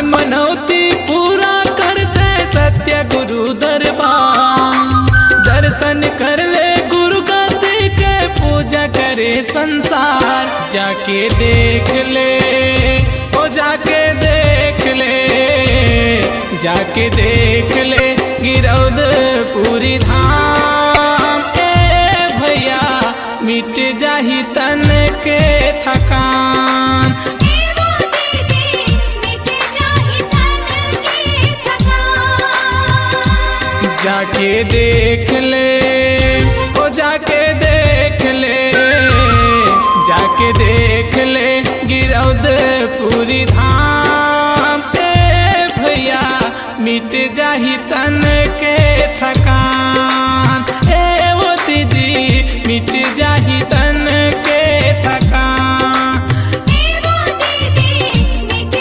के मनौती पूरा करते सत्य गुरु दरबार। दर्शन कर ले गुरु गद्दी के पूजा करे संसार। जाके देख ले ओ जाके देख ले, जाके देख ले गिरौदपुरी धाम। ए भैया मिट जाही तन के थकान। जाके देख ले ओ जाके देख ले, जाके देख ले गिरौदपुरी धाम। ए भैया मिट जाही तन के